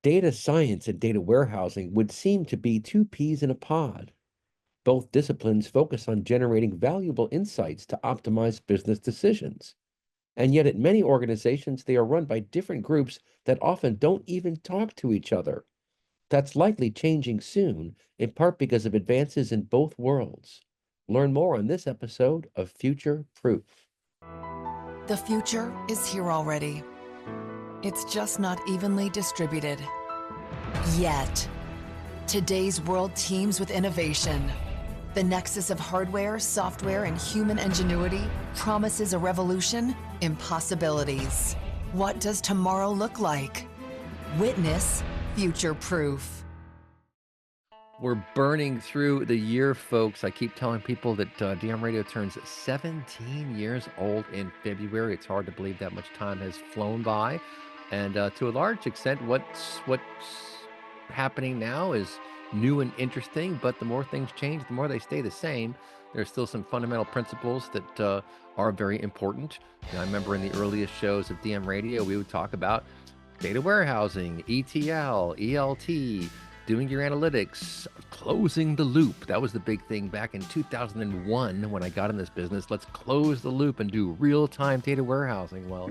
Data science and data warehousing would seem to be two peas in a pod. Both disciplines focus on generating valuable insights to optimize business decisions. And yet, at many organizations, they are run by different groups that often don't even talk to each other. That's likely changing soon, in part because of advances in both worlds. Learn more on this episode of Future Proof. The future is here already. It's just not evenly distributed. Yet. Today's world teems with innovation. The nexus of hardware, software, and human ingenuity promises a revolution in possibilities. What does tomorrow look like? Witness Future Proof. We're burning through the year, folks. I keep telling people that DM Radio turns 17 years old in February. It's hard to believe that much time has flown by. And to a large extent, what's happening now is new and interesting, but the more things change, the more they stay the same. There's still some fundamental principles that are very important. I remember in the earliest shows of DM Radio, we would talk about data warehousing, ETL, ELT, doing your analytics, closing the loop. That was the big thing back in 2001 when I got in this business. Let's close the loop and do real-time data warehousing. Well,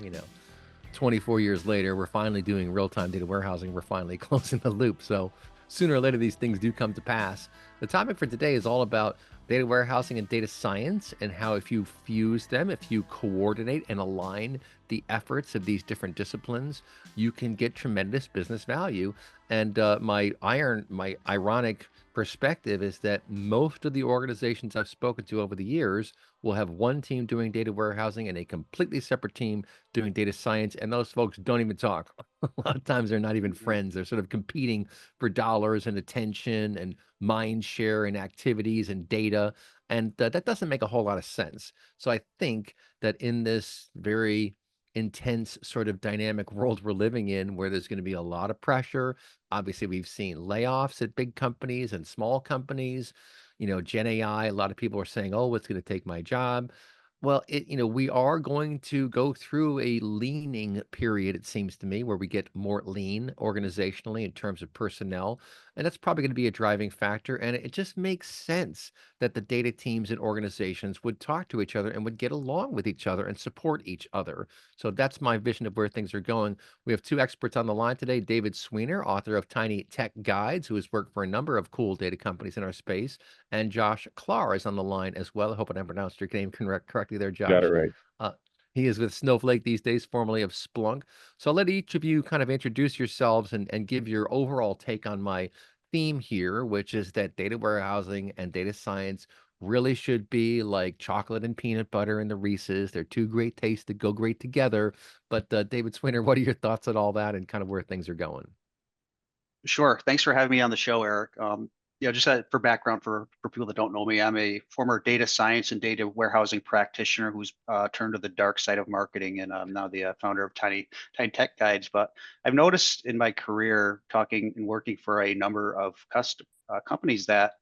24 years later, we're finally doing real-time data warehousing. We're finally closing the loop. So sooner or later, these things do come to pass. The topic for today is all about data warehousing and data science, and how if you fuse them, if you coordinate and align the efforts of these different disciplines, you can get tremendous business value. And my ironic perspective is that most of the organizations I've spoken to over the years will have one team doing data warehousing and a completely separate team doing data science, and those folks don't even talk. A lot of times they're not even friends. They're sort of competing for dollars and attention and mind share and activities and data, and that doesn't make a whole lot of sense. So I think that in this very intense sort of dynamic world we're living in, where there's going to be a lot of pressure. Obviously, we've seen layoffs at big companies and small companies. Gen AI, a lot of people are saying, oh, it's going to take my job. Well, we are going to go through a leaning period, it seems to me, where we get more lean organizationally in terms of personnel. And that's probably going to be a driving factor. And it just makes sense that the data teams and organizations would talk to each other and would get along with each other and support each other. So that's my vision of where things are going. We have two experts on the line today: David Sweener, author of Tiny Tech Guides, who has worked for a number of cool data companies in our space, and Josh Klar is on the line as well. I hope I pronounced your name correctly there, Got it Josh. right. He is with Snowflake these days, formerly of Splunk. So I'll let each of you kind of introduce yourselves and give your overall take on my theme here, which is that data warehousing and data science really should be like chocolate and peanut butter and the Reese's. They're two great tastes that go great together. But David Swinner, what are your thoughts on all that and kind of where things are going? Sure. Thanks for having me on the show, Eric. Just for background for people that don't know me, I'm a former data science and data warehousing practitioner who's turned to the dark side of marketing, and I'm now the founder of Tiny Tech Guides. But I've noticed in my career, talking and working for a number of companies, that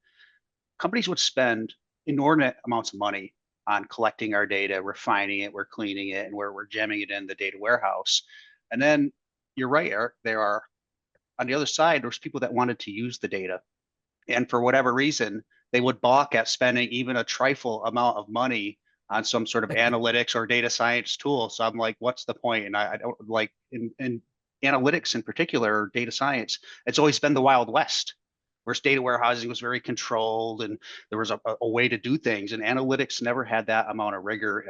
companies would spend inordinate amounts of money on collecting our data, refining it, we're cleaning it, and we're jamming it in the data warehouse. And then you're right, Eric, there are, on the other side, there's people that wanted to use the data. And for whatever reason, they would balk at spending even a trifle amount of money on some sort of analytics or data science tool. So I'm like, what's the point? And I don't like in analytics in particular, or data science, it's always been the Wild West. Whereas data warehousing was very controlled and there was a way to do things. And analytics never had that amount of rigor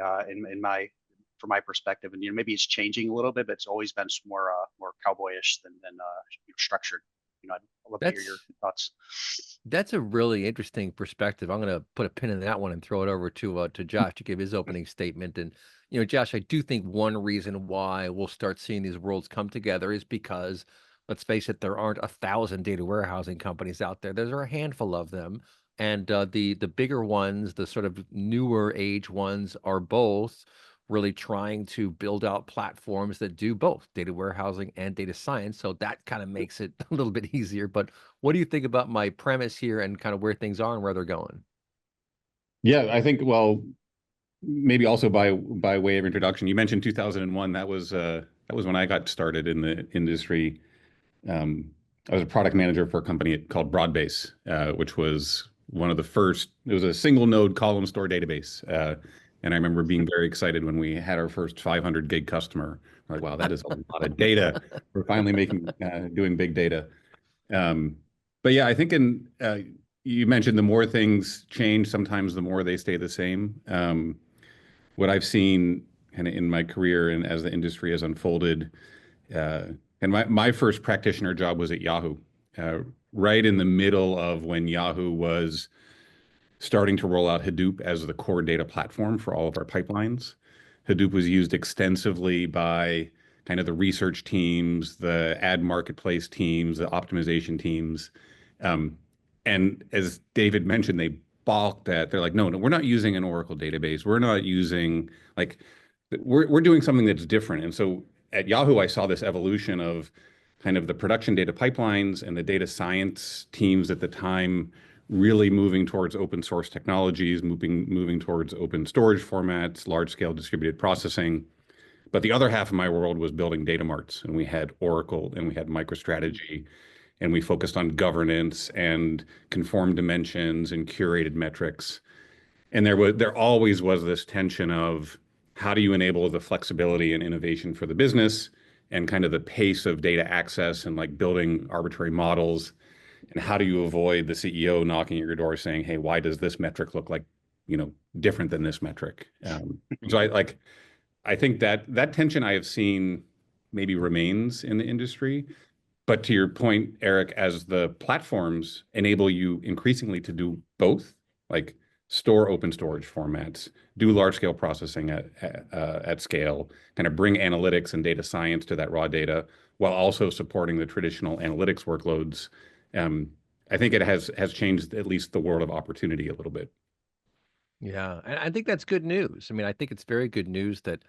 from my perspective. And maybe it's changing a little bit, but it's always been more cowboyish than structured. I'd love to hear your thoughts. That's a really interesting perspective. I'm going to put a pin in that one and throw it over to Josh to give his opening statement. And Josh, I do think one reason why we'll start seeing these worlds come together is because, let's face it, there aren't 1,000 data warehousing companies out there. There's a handful of them, and the bigger ones, the sort of newer age ones, are both really trying to build out platforms that do both data warehousing and data science. So that kind of makes it a little bit easier. But what do you think about my premise here and kind of where things are and where they're going? Yeah, I think, well, maybe also by way of introduction, you mentioned 2001. That was when I got started in the industry. I was a product manager for a company called Broadbase, which was one of the first. It was a single node column store database, and I remember being very excited when we had our first 500 gig customer. Like, wow, that is a lot of data. We're finally doing big data. Um, but yeah, I think you mentioned the more things change, sometimes the more they stay the same. What I've seen kind of in my career and as the industry has unfolded, uh, and my first practitioner job was at Yahoo, uh, right in the middle of when Yahoo was starting to roll out Hadoop as the core data platform for all of our pipelines. Hadoop was used extensively by kind of the research teams, the ad marketplace teams, the optimization teams. Um, and as David mentioned, they balked at, they're like, no, no, we're not using an Oracle database. We're not using, like, we're doing something that's different. And so at Yahoo, I saw this evolution of kind of the production data pipelines and the data science teams at the time really moving towards open source technologies, moving towards open storage formats, large scale distributed processing. But the other half of my world was building data marts, and we had Oracle and we had MicroStrategy, and we focused on governance and conformed dimensions and curated metrics. And there always was this tension of how do you enable the flexibility and innovation for the business and kind of the pace of data access and like building arbitrary models, and how do you avoid the CEO knocking at your door saying, "Hey, why does this metric look like, different than this metric?" So I think that tension I have seen maybe remains in the industry. But to your point, Eric, as the platforms enable you increasingly to do both, like store open storage formats, do large scale processing at scale, kind of bring analytics and data science to that raw data, while also supporting the traditional analytics workloads. Um, I think it has changed at least the world of opportunity a little bit. Yeah, and I think that's good news. I mean, I think it's very good news that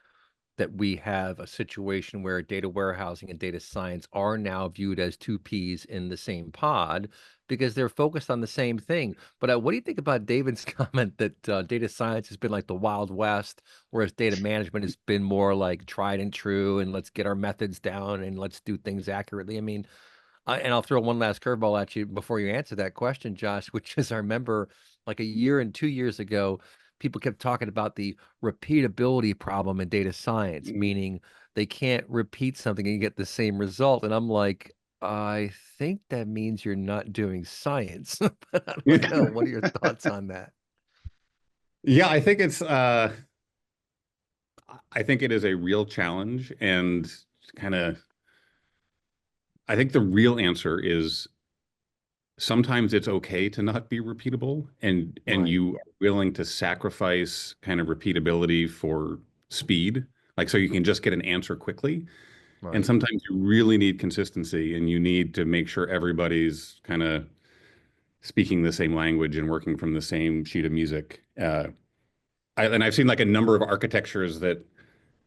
we have a situation where data warehousing and data science are now viewed as two peas in the same pod because they're focused on the same thing. But what do you think about David's comment that data science has been like the Wild West, whereas data management has been more like tried and true, and let's get our methods down and let's do things accurately? I mean, and I'll throw one last curveball at you before you answer that question, Josh, which is I remember like a year and 2 years ago, people kept talking about the repeatability problem in data science, Mm. meaning they can't repeat something and you get the same result. And I'm like, I think that means you're not doing science. But I don't know. What are your thoughts on that? Yeah, I think it is a real challenge, and kind of I think the real answer is sometimes it's okay to not be repeatable, and Right, you are willing to sacrifice kind of repeatability for speed, like so you can just get an answer quickly. And right. sometimes you really need consistency, and you need to make sure everybody's kind of speaking the same language and working from the same sheet of music. And I've seen like a number of architectures that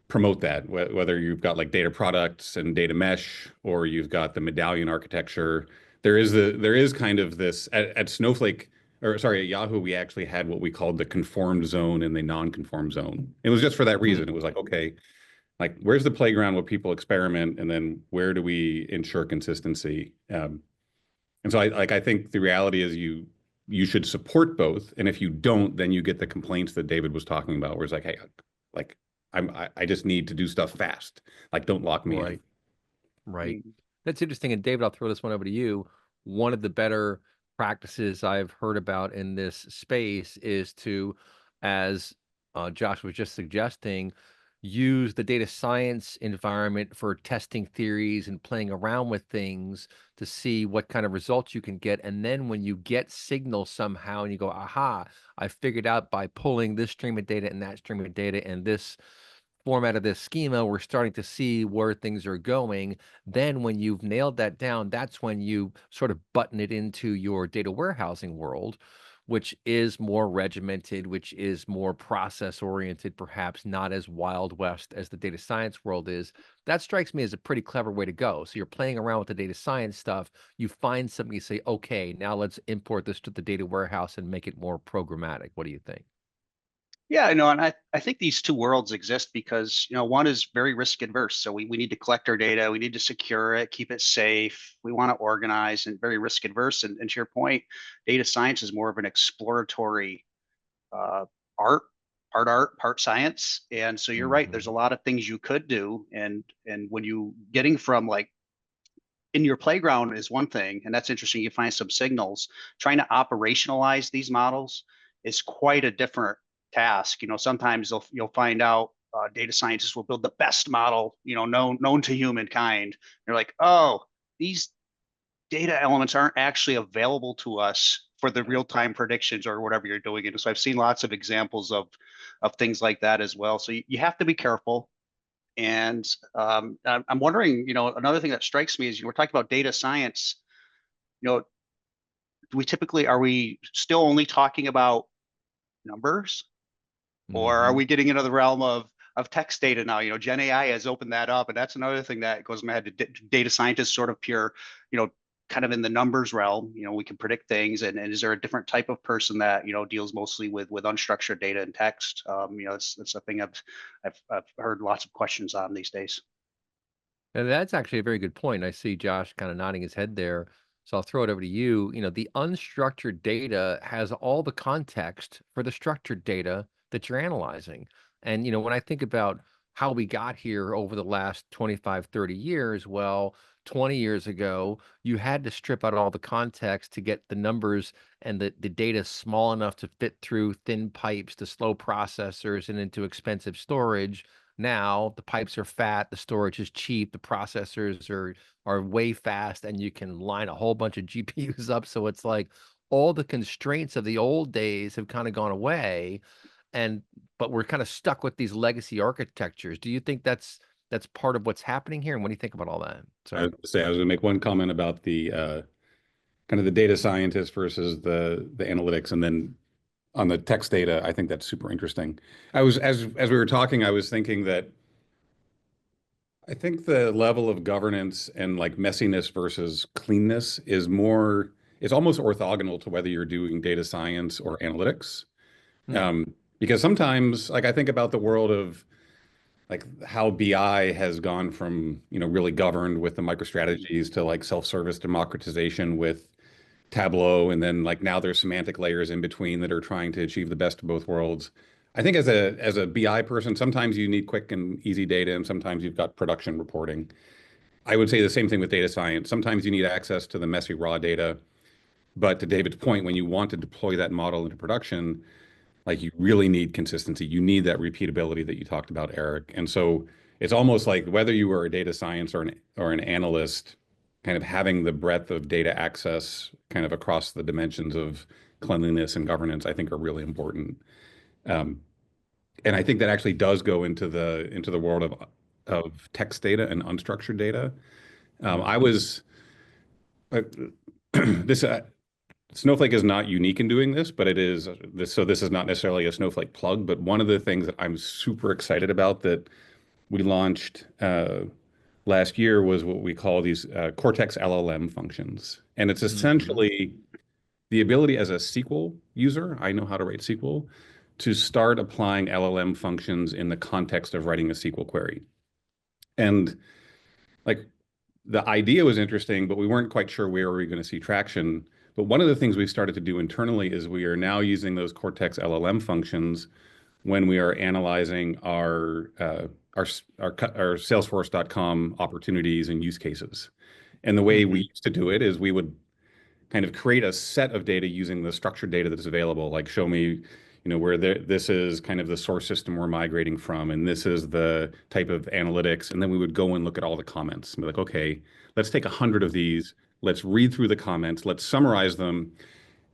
promote that, whether you've got like data products and data mesh, or you've got the medallion architecture. There is kind of this at Snowflake, or sorry, at Yahoo, we actually had what we called the conformed zone and the non-conformed zone. It was just for that Hmm. reason. It was like, okay, like where's the playground where people experiment, and then where do we ensure consistency? And so I think the reality is you should support both, and if you don't, then you get the complaints that David was talking about, where it's like, hey, like I just need to do stuff fast. Like, don't lock me in. Right. Right. Mm. That's interesting. And David, I'll throw this one over to you. One of the better practices I've heard about in this space is to, as Josh was just suggesting, use the data science environment for testing theories and playing around with things to see what kind of results you can get. And then when you get signal somehow and you go, aha, I figured out by pulling this stream of data and that stream of data and this format of this schema, we're starting to see where things are going. Then when you've nailed that down, that's when you sort of button it into your data warehousing world, which is more regimented, which is more process oriented, perhaps not as wild west as the data science world is. That strikes me as a pretty clever way to go. So you're playing around with the data science stuff, you find something, you say, okay, now let's import this to the data warehouse and make it more programmatic. What do you think? Yeah, I know, and I think these two worlds exist because, one is very risk adverse. So we need to collect our data, we need to secure it, keep it safe. We want to organize and very risk adverse. And to your point, data science is more of an exploratory uh, art, part science. And so you're right, there's a lot of things you could do. And when you getting from like in your playground is one thing, and that's interesting. You find some signals. Trying to operationalize these models is quite a different task. Sometimes you'll find out data scientists will build the best model, known to humankind. You're like, oh, these data elements aren't actually available to us for the real-time predictions or whatever you're doing. And so I've seen lots of examples of things like that as well. So you have to be careful. And I'm wondering, another thing that strikes me is we're talking about data science. You know, are we still only talking about numbers, or are Mhm. we getting into the realm of text data now? Gen AI has opened that up, and that's another thing that goes in my head. Data scientists sort of pure, kind of in the numbers realm. We can predict things, and is there a different type of person that deals mostly with unstructured data and text? That's a thing I've heard lots of questions on these days. And that's actually a very good point. I see Josh kind of nodding his head there. So I'll throw it over to you. The unstructured data has all the context for the structured data that you're analyzing. And, when I think about how we got here over the last 25, 30 years, well, 20 years ago, you had to strip out all the context to get the numbers and the data small enough to fit through thin pipes to slow processors and into expensive storage. Now the pipes are fat, the storage is cheap, the processors are way fast, and you can line a whole bunch of GPUs up. So it's like all the constraints of the old days have kind of gone away, and but we're kind of stuck with these legacy architectures. Do you think that's part of what's happening here? And what do you think about all that? I Sorry. was say I was going to make one comment about the kind of the data scientist versus the analytics, and then on the text data, I think that's super interesting. I was as we were talking, I was thinking that I think the level of governance and like messiness versus cleanness is more, it's almost orthogonal to whether you're doing data science or analytics. Hmm. Because sometimes, like I think about the world of like how BI has gone from, really governed with the microstrategies to like self-service democratization with Tableau, and then like now there's semantic layers in between that are trying to achieve the best of both worlds. I think as a BI person, sometimes you need quick and easy data, and sometimes you've got production reporting. I would say the same thing with data science. Sometimes you need access to the messy raw data, but to David's point, when you want to deploy that model into production, like you really need consistency. You need that repeatability that you talked about, Eric. And so it's almost like whether you are a data science or an analyst, kind of having the breadth of data access kind of across the dimensions of cleanliness and governance, I think are really important. Um, and I think that actually does go into the world of text data and unstructured data. I was uh, this Snowflake is not unique in doing this, but it is this. So this is not necessarily a Snowflake plug, but one of the things that I'm super excited about that we launched last year was what we call these Cortex LLM functions, and it's Hmm. essentially the ability as a SQL user, I know how to write SQL, to start applying LLM functions in the context of writing a SQL query. And like the idea was interesting, but we weren't quite sure where we were going to see traction. But one of the things we started to do internally is we are now using those Cortex LLM functions when we are analyzing our Salesforce.com opportunities and use cases. And the way we Hmm. used to do it is we would kind of create a set of data using the structured data that is available, like show me, where this is kind of the source system we're migrating from, and this is the type of analytics. And then we would go and look at all the comments and be like, okay, let's take 100 of these, let's read through the comments, let's summarize them,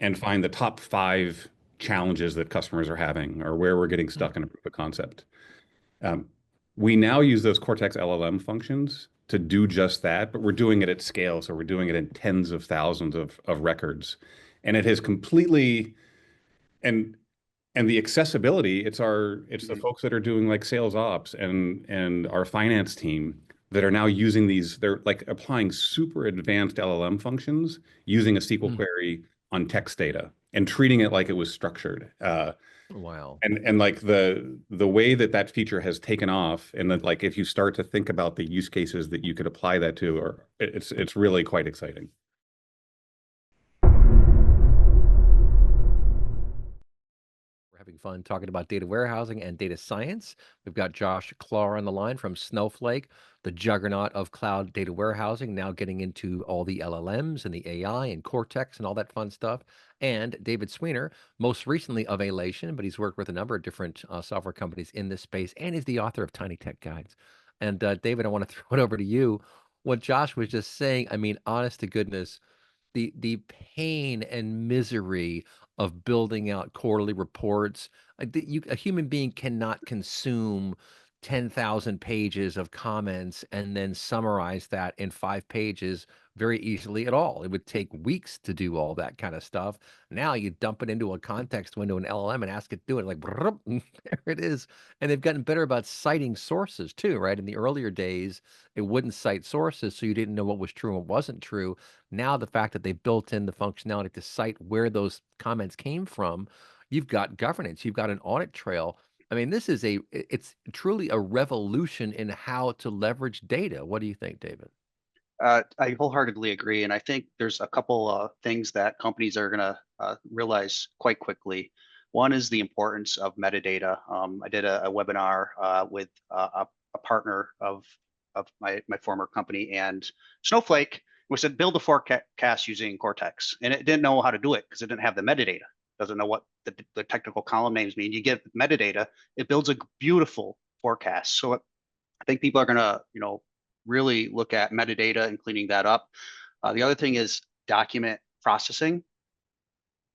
and find the top 5 challenges that customers are having or where we're getting stuck in a proof of concept. Um, we now use those Cortex LLM functions to do just that, but we're doing it at scale. So we're doing it in tens of thousands of records. And it has completely, and the accessibility, it's the Hmm. folks that are doing like sales ops and our finance team that are now using these, they're like applying super advanced LLM functions using a SQL query on text data and treating it like it was structured. Wow. And like the way that that feature has taken off, and that like if you start to think about the use cases that you could apply that to, or it's really quite exciting. We're having fun talking about data warehousing and data science. We've got Josh Klahr on the line from Snowflake, the juggernaut of cloud data warehousing, now getting into all the LLMs and the AI and Cortex and all that fun stuff. And David Sweener, most recently of Alation, but he's worked with a number of different software companies in this space, and he's the author of Tiny Tech Guides. And David, I want to throw it over to you. What Josh was just saying, I mean, honest to goodness, the pain and misery of building out quarterly reports. A human being cannot consume 10,000 pages of comments and then summarize that in 5 pages very easily at all. It would take weeks to do all that kind of stuff. Now you dump it into a context window, an LLM, and ask it to do it, like, and there it is. And they've gotten better about citing sources too, right? In the earlier days, it wouldn't cite sources, so you didn't know what was true and what wasn't true. Now, the fact that they built in the functionality to cite where those comments came from, you've got governance, you've got an audit trail. I mean, it's truly a revolution in how to leverage data. What do you think, David? I wholeheartedly agree, and I think there's a couple things that companies are going to realize quite quickly. One is the importance of metadata. I did a webinar with a partner of my former company, and Snowflake. We said build a forecast using Cortex, and it didn't know how to do it because it didn't have the metadata. Doesn't know what the technical column names mean. You give metadata, it builds a beautiful forecast. So I think people are going to, really look at metadata and cleaning that up. The other thing is document processing.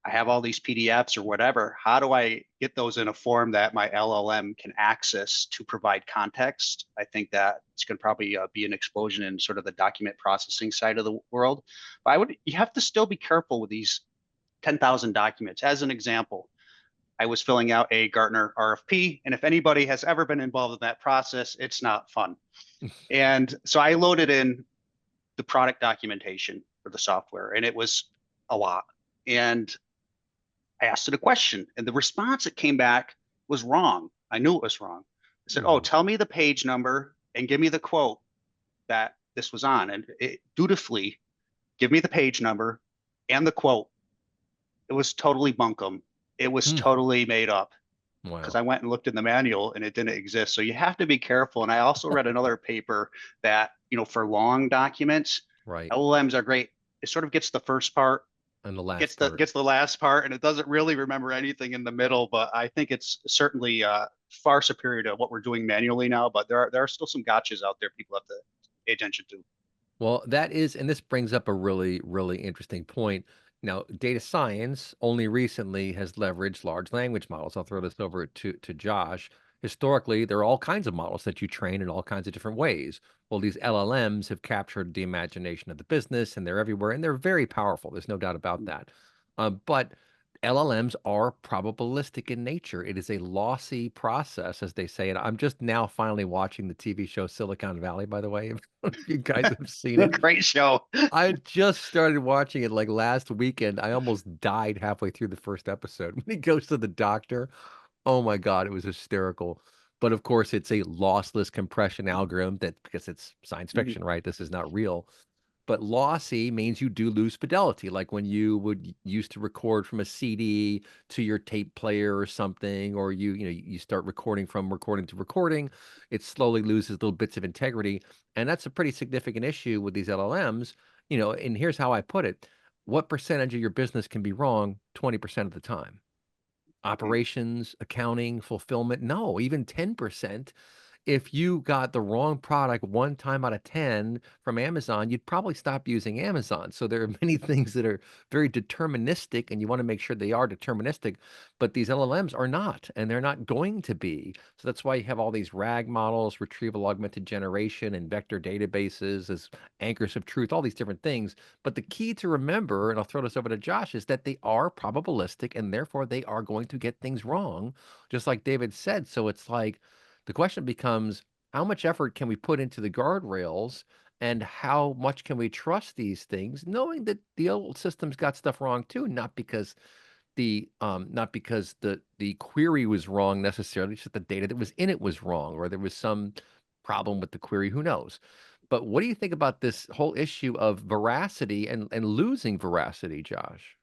I have all these PDFs or whatever. How do I get those in a form that my LLM can access to provide context? I think that it's going to probably be an explosion in sort of the document processing side of the world. But you have to still be careful with these 10,000 documents. As an example, I was filling out a Gartner RFP, and if anybody has ever been involved in that process, it's not fun. And so I loaded in the product documentation for the software, and it was a lot. And I asked it a question, and the response that came back was wrong. I knew it was wrong. I said, "Oh, tell me the page number and give me the quote that this was on." And it dutifully give me the page number and the quote. It was totally bunkum. It was Hmm. totally made up because Wow. I went and looked in the manual and it didn't exist. So you have to be careful. And I also read another paper that, for long documents, Right. LLMs are great. It sort of gets the first part, And the last gets the part. gets the last part, and it doesn't really remember anything in the middle. But I think it's certainly far superior to what we're doing manually now. But there are still some gotchas out there people have to pay attention to. Well, that is, and this brings up a really, really interesting point. Now, data science only recently has leveraged large language models. I'll throw this over to Josh. Historically, there are all kinds of models that you train in all kinds of different ways. Well, these LLMs have captured the imagination of the business, and they're everywhere, and they're very powerful. There's no doubt about that. But LLMs are probabilistic in nature. It is a lossy process, as they say. And I'm just now finally watching the TV show Silicon Valley, by the way. If you guys have seen it. Great show. I just started watching it like last weekend. I almost died halfway through the first episode. When he goes to the doctor, oh my God, it was hysterical. But of course, it's a lossless compression algorithm that because it's science fiction, right? This is not real. But lossy means you do lose fidelity, like when you would used to record from a CD to your tape player or something, or you start recording from recording to recording, it slowly loses little bits of integrity, and that's a pretty significant issue with these LLMs. And here's how I put it: what percentage of your business can be wrong 20% of the time? Operations, accounting, fulfillment? No, even 10%. If you got the wrong product 1 time out of 10 from Amazon, you'd probably stop using Amazon. So there are many things that are very deterministic, and you want to make sure they are deterministic, but these LLMs are not, and they're not going to be. So that's why you have all these RAG models, retrieval augmented generation, and vector databases as anchors of truth, all these different things. But the key to remember, and I'll throw this over to Josh, is that they are probabilistic, and therefore they are going to get things wrong, just like David said. So it's like, the question becomes, how much effort can we put into the guardrails, and how much can we trust these things, knowing that the old systems got stuff wrong too, not because not because the query was wrong necessarily, just that the data that was in it was wrong, or there was some problem with the query, who knows? But what do you think about this whole issue of veracity and losing veracity, Josh?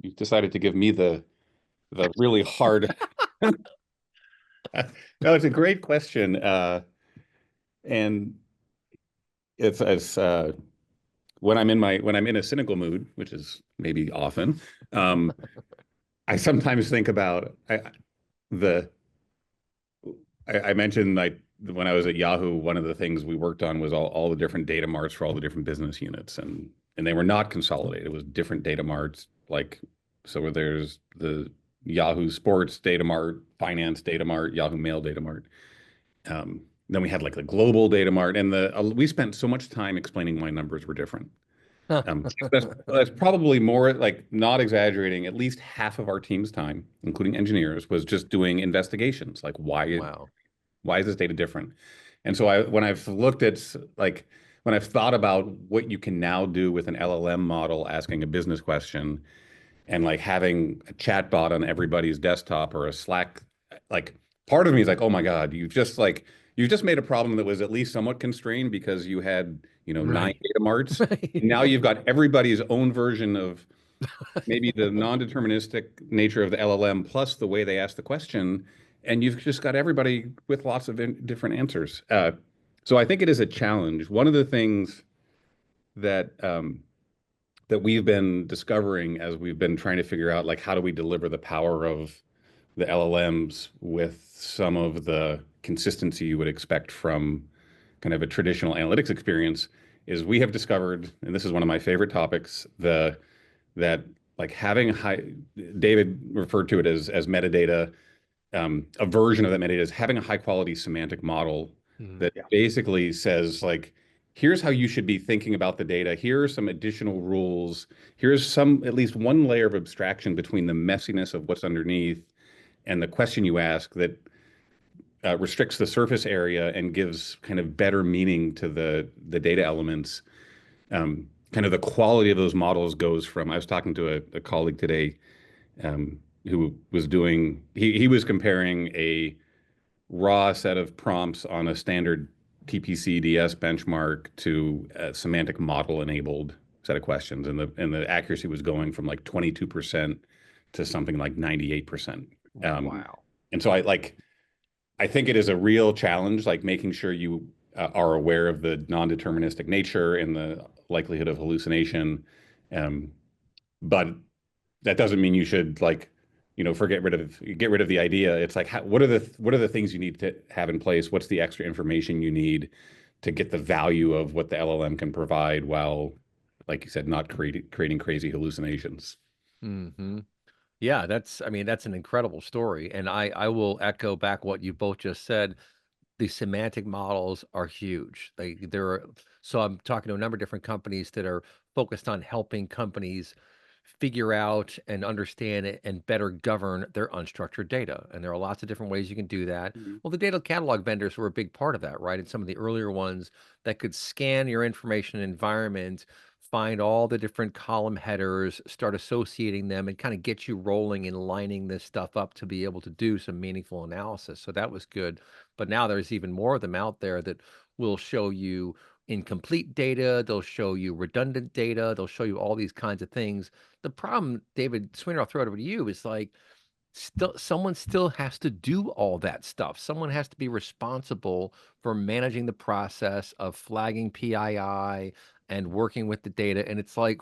You decided to give me the really hard. No, it's a great question. And it's when I'm in a cynical mood, which is maybe often, um, I sometimes think about the I mentioned like when I was at Yahoo, one of the things we worked on was all the different data marts for all the different business units, and they were not consolidated. It was different data marts, like so there's the Yahoo Sports data mart, Finance data mart, Yahoo Mail data mart. Then we had like the global data mart, and we spent so much time explaining why numbers were different. That's probably more, like, not exaggerating. At least half of our team's time, including engineers, was just doing investigations, like Wow. why is this data different? And so when I've looked at like when I've thought about what you can now do with an LLM model asking a business question, and like having a chat bot on everybody's desktop or a Slack, like part of me is like, oh my God, you've just made a problem that was at least somewhat constrained because you had, nine Right. data marts. Right. And now you've got everybody's own version of maybe the non-deterministic nature of the LLM plus the way they ask the question, and you've just got everybody with lots of different answers. So I think it is a challenge. One of the things that that we've been discovering as we've been trying to figure out, like, how do we deliver the power of the LLMs with some of the consistency you would expect from kind of a traditional analytics experience, is we have discovered, and this is one of my favorite topics, that like having high, David referred to it as metadata. A version of that metadata is having a high quality semantic model Mhm. that Yeah. basically says, like, here's how you should be thinking about the data. Here are some additional rules. Here's some, at least one layer of abstraction between the messiness of what's underneath and the question you ask that restricts the surface area and gives kind of better meaning to the data elements. Kind of the quality of those models goes from, I was talking to a colleague today, who was doing, he was comparing a raw set of prompts on a standard TPC-DS benchmark to a semantic model enabled set of questions, and the accuracy was going from like 22% to something like 98%. Wow. And so I think it is a real challenge, like making sure you are aware of the non-deterministic nature and the likelihood of hallucination. Um, but that doesn't mean you should, like, get rid of the idea. It's like, what are the things you need to have in place? What's the extra information you need to get the value of what the LLM can provide while, like you said, not creating crazy hallucinations. Hmm. Yeah, I mean, that's an incredible story. And I will echo back what you both just said. The semantic models are huge. So I'm talking to a number of different companies that are focused on helping companies figure out and understand it and better govern their unstructured data. And there are lots of different ways you can do that. Mhm. Well, the data catalog vendors were a big part of that, right? And some of the earlier ones that could scan your information environment, find all the different column headers, start associating them, and kind of get you rolling and lining this stuff up to be able to do some meaningful analysis. So that was good. But now there's even more of them out there that will show you incomplete data, they'll show you redundant data, they'll show you all these kinds of things. The problem, David Sweeney, I'll throw it over to you, is like someone still has to do all that stuff. Someone has to be responsible for managing the process of flagging PII and working with the data. And it's like,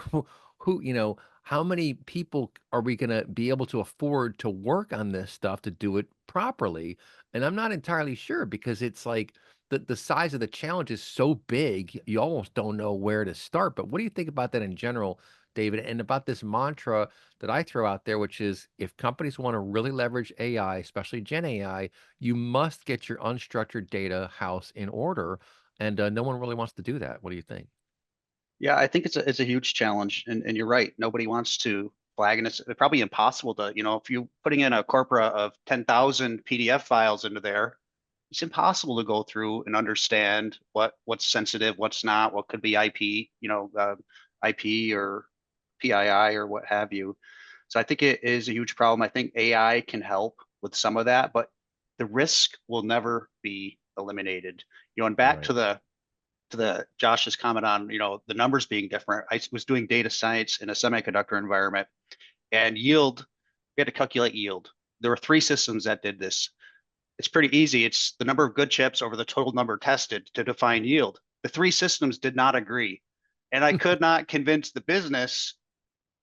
how many people are we going to be able to afford to work on this stuff to do it properly? And I'm not entirely sure, because it's like the size of the challenge is so big, you almost don't know where to start. But what do you think about that in general, David? And about this mantra that I throw out there, which is, if companies want to really leverage AI, especially Gen AI, you must get your unstructured data house in order. And no one really wants to do that. What do you think? Yeah, I think it's a huge challenge, and you're right. Nobody wants to flag, and it's probably impossible to, if you're putting in a corpora of 10,000 PDF files into there, it's impossible to go through and understand what's sensitive, what's not, what could be IP, IP or PII or what have you. So I think it is a huge problem. I think AI can help with some of that, but the risk will never be eliminated. And back Right. to the Josh's comment on, the numbers being different. I was doing data science in a semiconductor environment, and yield, we had to calculate yield. There were three systems that did this. It's pretty easy. It's the number of good chips over the total number tested to define yield. The three systems did not agree. And I could not convince the business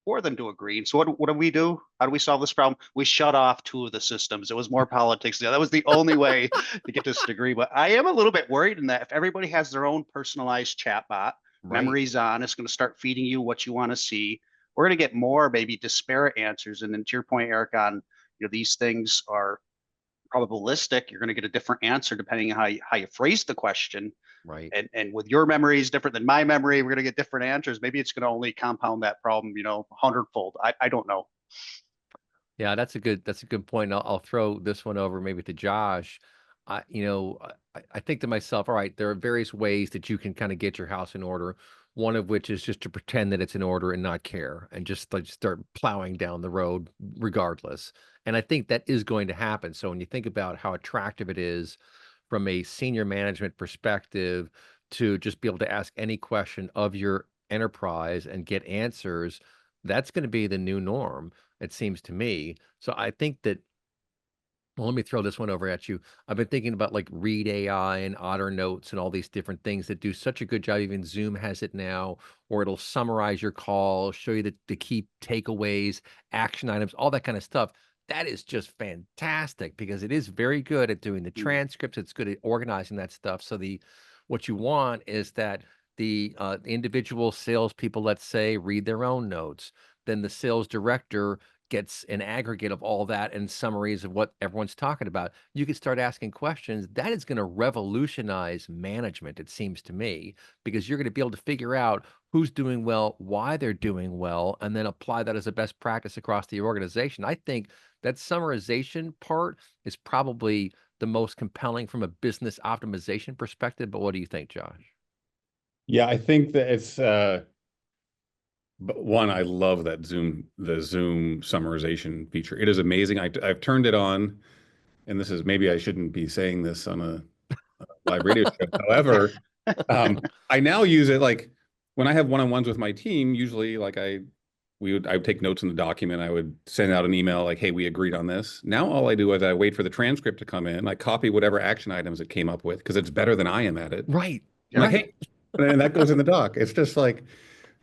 for them to agree. And so what do we do? How do we solve this problem? We shut off two of the systems. It was more politics. That was the only way to get this degree. But I am a little bit worried in that if everybody has their own personalized chatbot, Right. memories on, it's going to start feeding you what you want to see. We're going to get more maybe disparate answers. And then to your point, Eric, on these things are probabilistic. You're going to get a different answer depending on how you phrase the question. Right. And with your memory is different than my memory, we're going to get different answers. Maybe it's going to only compound that problem, 100-fold. I don't know. Yeah, that's a good point. I'll throw this one over maybe to Josh. I think to myself, all right, there are various ways that you can kind of get your house in order. One of which is just to pretend that it's in order and not care and just like start plowing down the road regardless. And I think that is going to happen. So when you think about how attractive it is from a senior management perspective to just be able to ask any question of your enterprise and get answers, that's going to be the new norm, it seems to me. So I think that, well, let me throw this one over at you. I've been thinking about like Read AI and Otter Notes and all these different things that do such a good job. Even Zoom has it now, or it'll summarize your call, show you the key takeaways, action items, all that kind of stuff. That is just fantastic because it is very good at doing the transcripts. It's good at organizing that stuff. So what you want is that the individual salespeople, let's say, read their own notes. Then the sales director gets an aggregate of all that and summaries of what everyone's talking about. You can start asking questions. That is going to revolutionize management, it seems to me, because you're going to be able to figure out who's doing well, why they're doing well, and then apply that as a best practice across the organization. I think that summarization part is probably the most compelling from a business optimization perspective. But what do you think, Josh? Yeah, I think that it's but one, I love the Zoom summarization feature. It is amazing. I've turned it on, and this is maybe I shouldn't be saying this on a live radio show. However, I now use it like when I have one-on-ones with my team. Usually, like I would take notes in the document. I would send out an email like, "Hey, we agreed on this." Now all I do is I wait for the transcript to come in. I copy whatever action items it came up with because it's better than I am at it. Right. I'm like, Right. hey, and that goes in the doc. It's just like,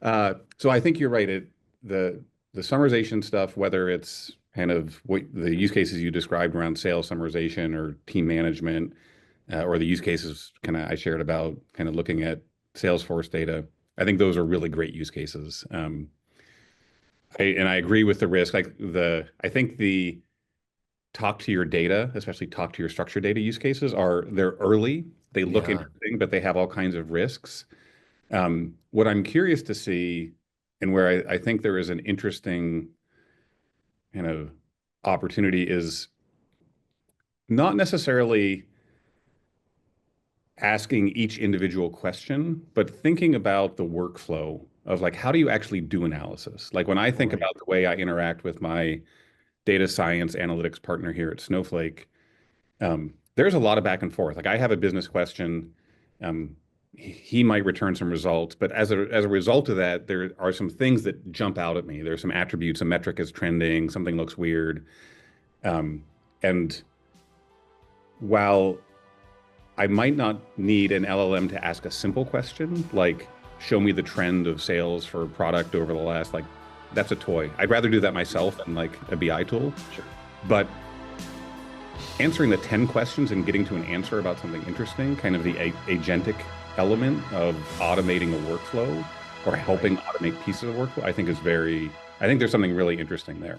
so I think you're right. The summarization stuff, whether it's kind of what the use cases you described around sales summarization or team management, or the use cases kind of I shared about kind of looking at Salesforce data. I think those are really great use cases. I agree with the risk. I think the talk to your data, especially talk to your structured data use cases they're early. They look Yeah. interesting, but they have all kinds of risks. What I'm curious to see, and where I think there is an interesting kind of opportunity, is not necessarily asking each individual question, but thinking about the workflow of like, how do you actually do analysis? Like when I think Right. about the way I interact with my data science analytics partner here at Snowflake, there's a lot of back and forth. Like I have a business question. He might return some results, but as a result of that, there are some things that jump out at me. There's some attributes, a metric is trending, something looks weird. And while I might not need an LLM to ask a simple question, like show me the trend of sales for a product over the last, like that's a toy. I'd rather do that myself than like a BI tool. Sure. But answering the 10 questions and getting to an answer about something interesting, kind of the agentic element of automating a workflow or helping automate pieces of workflow, I think there's something really interesting there.